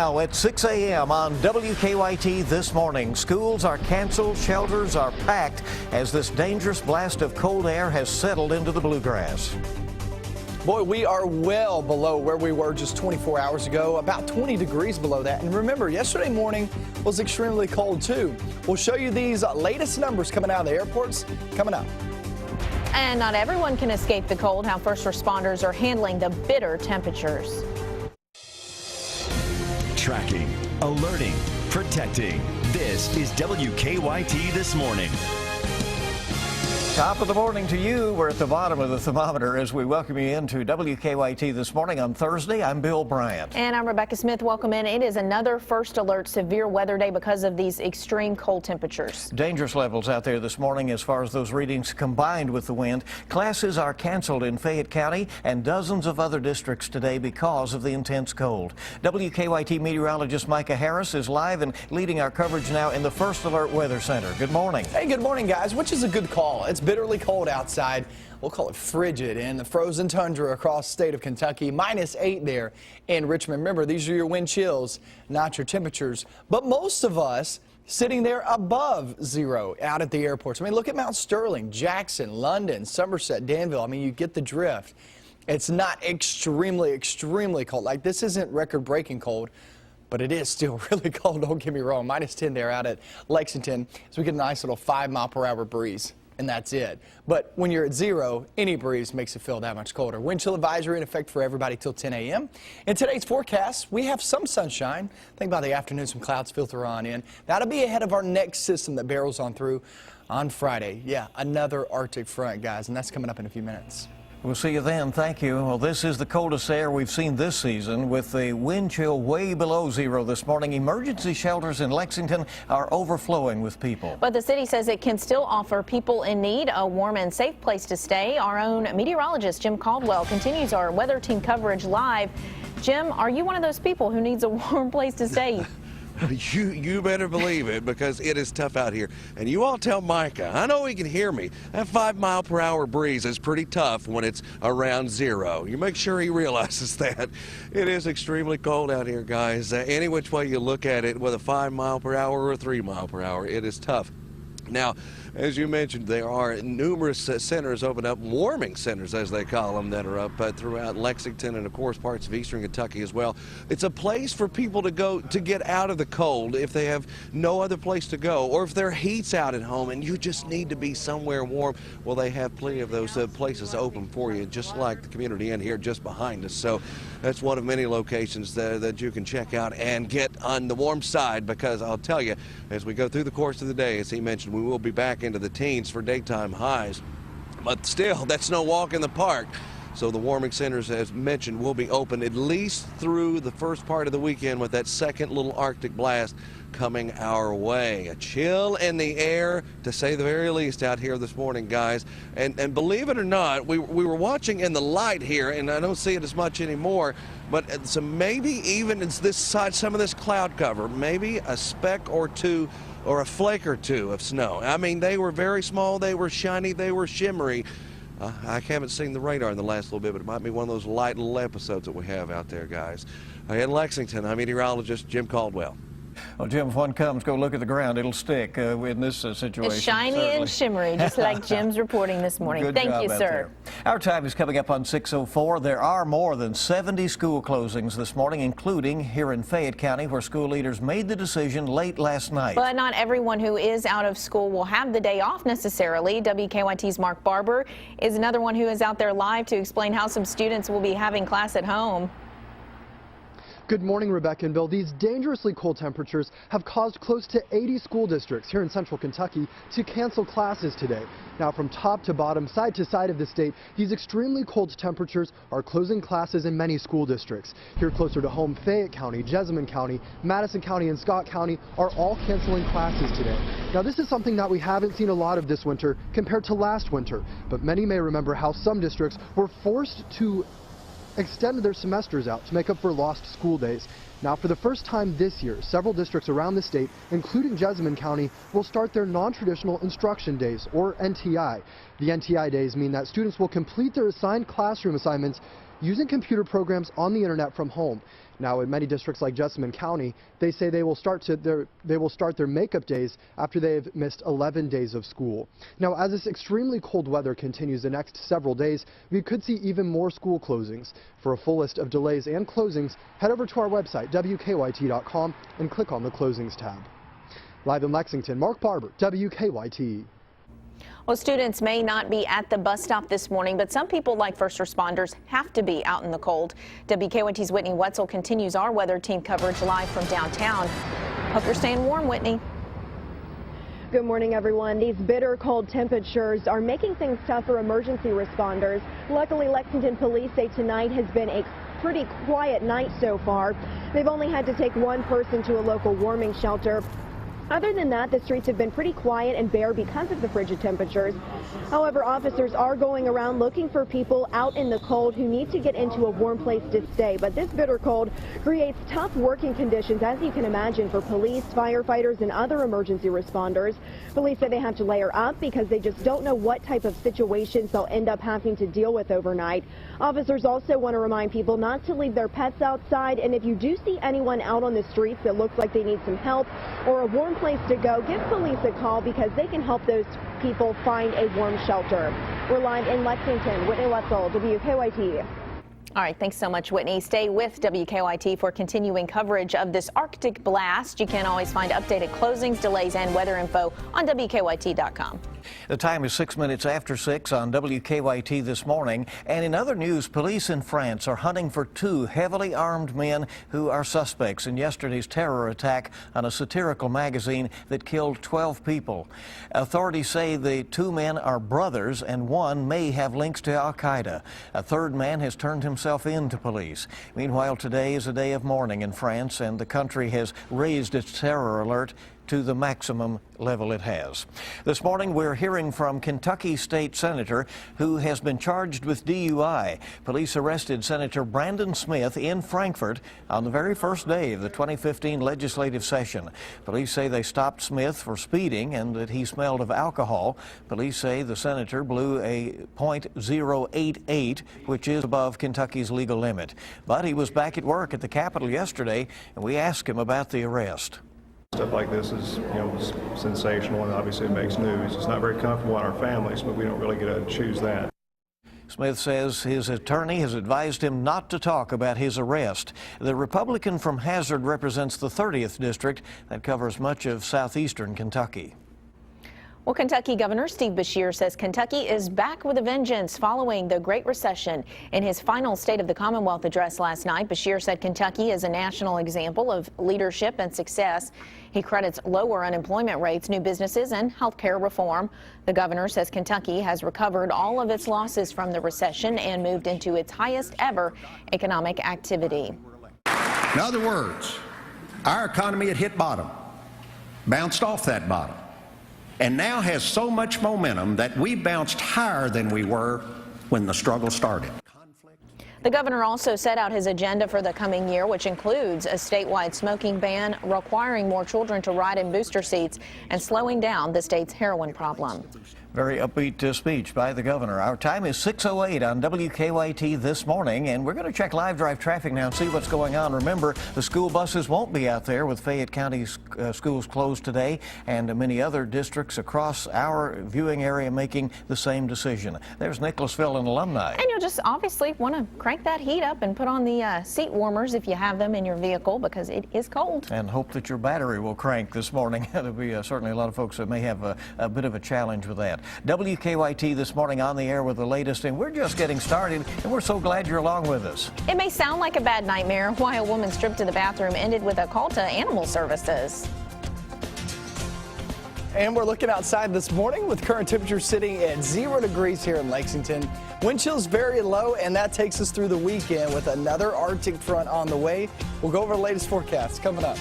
Now at 6 a.m. on WKYT this morning, schools are canceled, shelters are packed as this dangerous blast of cold air has settled into the bluegrass. Boy, we are well below where we were just 24 hours ago, about 20 degrees below that. And remember, yesterday morning was extremely cold too. We'll show you these latest numbers coming out of the airports coming up. And not everyone can escape the cold. How first responders are handling the bitter temperatures. Tracking, alerting, protecting. This is WKYT This Morning. Top of the morning to you. We're at the bottom of the thermometer as we welcome you into WKYT This Morning on Thursday. I'm Bill Bryant. And I'm Rebecca Smith. Welcome in. It is another first alert severe weather day because of these extreme cold temperatures. Dangerous levels out there this morning as far as those readings combined with the wind. Classes are canceled in Fayette County and dozens of other districts today because of the intense cold. WKYT meteorologist Micah Harris is live and leading our coverage now in the First Alert Weather Center. Good morning. Hey, good morning, guys, which is a good call. It's bitterly cold outside. We'll call it frigid in the frozen tundra across the state of Kentucky. -8 there in Richmond. Remember, these are your wind chills, not your temperatures. But most of us sitting there above zero out at the airports. I mean, look at Mount Sterling, Jackson, London, Somerset, Danville. I mean, you get the drift. It's not extremely cold. Like, this isn't record-breaking cold, but it is still really cold. Don't get me wrong. -10 there out at Lexington. So we get a nice little 5-mile-per-hour breeze. And that's it. But when you're at zero, any breeze makes it feel that much colder. Wind chill advisory in effect for everybody till 10 a.m. In today's forecast, we have some sunshine. Think by the afternoon, some clouds filter on in. That'll be ahead of our next system that barrels on through on Friday. Yeah, another Arctic front, guys, and that's coming up in a few minutes. We'll see you then. Thank you. Well, this is the coldest air we've seen this season with the wind chill way below zero this morning. Emergency shelters in Lexington are overflowing with people. But the city says it can still offer people in need a warm and safe place to stay. Our own meteorologist Jim Caldwell continues our weather team coverage live. Jim, are you one of those people who needs a warm place to stay? You better believe it, because it is tough out here. And you all tell Micah, I know he can hear me, that 5-mile-per-hour breeze is pretty tough when it's around zero. You make sure he realizes that. It is extremely cold out here, guys. Any which way you look at it, whether 5-mile-per-hour or 3-mile-per-hour, it is tough. Now, as you mentioned, there are numerous centers open up, warming centers as they call them, that are up throughout Lexington and of course parts of eastern Kentucky as well. It's a place for people to go to get out of the cold if they have no other place to go, or if their heat's out at home and you just need to be somewhere warm. Well, they have plenty of those places open for you, just like the community inn here just behind us. So that's one of many locations that you can check out and get on the warm side, because I'll tell you, as we go through the course of the day, as he mentioned, we will be back into the teens for daytime highs. But still, that's no walk in the park. So the warming centers, as mentioned, will be open at least through the first part of the weekend, with that second little Arctic blast coming our way. A chill in the air, to say the very least, out here this morning, guys. And believe it or not, we were watching in the light here, and I don't see it as much anymore, but so maybe even it's this side, some of this cloud cover, maybe a speck or two or a flake or two of snow. I mean, they were very small, they were shiny, they were shimmery. I haven't seen the radar in the last little bit, but it might be one of those light little episodes that we have out there, guys. In Lexington, I'm meteorologist Jim Caldwell. Well, Jim, if one comes, go look at the ground. It'll stick in this situation. It's shiny certainly. and shimmery, just like Jim's reporting this morning. Good Thank job you, out sir. there. Our time is coming up on 6:04. There are more than 70 school closings this morning, including here in Fayette County, where school leaders made the decision late last night. But not everyone who is out of school will have the day off necessarily. WKYT's Mark Barber is another one who is out there live to explain how some students will be having class at home. Good morning, Rebecca and Bill. These dangerously cold temperatures have caused close to 80 school districts here in central Kentucky to cancel classes today. Now, from top to bottom, side to side of the state, these extremely cold temperatures are closing classes in many school districts. Here closer to home, Fayette County, Jessamine County, Madison County, and Scott County are all canceling classes today. Now, this is something that we haven't seen a lot of this winter compared to last winter, but many may remember how some districts were forced to extended their semesters out to make up for lost school days. Now, for the first time this year, several districts around the state, including Jessamine County, will start their non-traditional instruction days, or NTI. The NTI days mean that students will complete their assigned classroom assignments using computer programs on the internet from home. Now, in many districts like Jessamine County, they say they will start their makeup days after they have missed 11 days of school. Now, as this extremely cold weather continues the next several days, we could see even more school closings. For a full list of delays and closings, head over to our website, WKYT.com, and click on the Closings tab. Live in Lexington, Mark Barber, WKYT. Well, students may not be at the bus stop this morning, but some people, like first responders, have to be out in the cold. WKYT's Whitney Wetzel continues our weather team coverage live from downtown. Hope you're staying warm, Whitney. Good morning, everyone. These bitter cold temperatures are making things tough for emergency responders. Luckily, Lexington police say tonight has been a pretty quiet night so far. They've only had to take one person to a local warming shelter. Other than that, the streets have been pretty quiet and bare because of the frigid temperatures. However, officers are going around looking for people out in the cold who need to get into a warm place to stay. But this bitter cold creates tough working conditions, as you can imagine, for police, firefighters, and other emergency responders. Police say they have to layer up because they just don't know what type of situations they'll end up having to deal with overnight. Officers also want to remind people not to leave their pets outside. And if you do see anyone out on the streets that looks like they need some help or a warm place to go, give police a call because they can help those people find a warm shelter. We're live in Lexington. Whitney Wetzel, WKYT. All right, thanks so much, Whitney. Stay with WKYT for continuing coverage of this Arctic blast. You can always find updated closings, delays, and weather info on WKYT.com. The time is 6 minutes after 6 on WKYT this morning. And in other news, police in France are hunting for two heavily armed men who are suspects in yesterday's terror attack on a satirical magazine that killed 12 people. Authorities say the two men are brothers and one may have links to al-Qaeda. A third man has turned himself in to police. Meanwhile, today is a day of mourning in France, and the country has raised its terror alert to the maximum level it has. This morning, we're hearing from Kentucky State Senator who has been charged with DUI. Police arrested Senator Brandon Smith in Frankfort on the very first day of the 2015 legislative session. Police say they stopped Smith for speeding and that he smelled of alcohol. Police say the senator blew a .088, which is above Kentucky's legal limit. But he was back at work at the Capitol yesterday, and we asked him about the arrest. Stuff like this is, sensational, and obviously it makes news. It's not very comfortable on our families, but we don't really get to choose that. Smith says his attorney has advised him not to talk about his arrest. The Republican from Hazard represents the 30th district that covers much of southeastern Kentucky. Well, Kentucky Governor Steve Beshear says Kentucky is back with a vengeance following the Great Recession. In his final State of the Commonwealth address last night, Beshear said Kentucky is a national example of leadership and success. He credits lower unemployment rates, new businesses, and health care reform. The governor says Kentucky has recovered all of its losses from the recession and moved into its highest ever economic activity. In other words, our economy had hit bottom, bounced off that bottom, and now has so much momentum that we bounced higher than we were when the struggle started. The governor also set out his agenda for the coming year, which includes a statewide smoking ban, requiring more children to ride in booster seats, and slowing down the state's heroin problem. Very upbeat speech by the governor. Our time is 6:08 on WKYT this morning, and we're going to check live drive traffic now and see what's going on. Remember, the school buses won't be out there with Fayette County schools closed today, and many other districts across our viewing area making the same decision. There's Nicholasville and alumni. And you'll just obviously want to crank that heat up and put on the seat warmers if you have them in your vehicle, because it is cold. And hope that your battery will crank this morning. There'll be certainly a lot of folks that may have a bit of a challenge with that. WKYT this morning on the air with the latest, and we're just getting started, and we're so glad you're along with us. It may sound like a bad nightmare why a woman's trip to the bathroom ended with a call to animal services. And we're looking outside this morning with current temperatures sitting at 0 degrees here in Lexington. Wind chill's very low, and that takes us through the weekend with another Arctic front on the way. We'll go over the latest forecast coming up.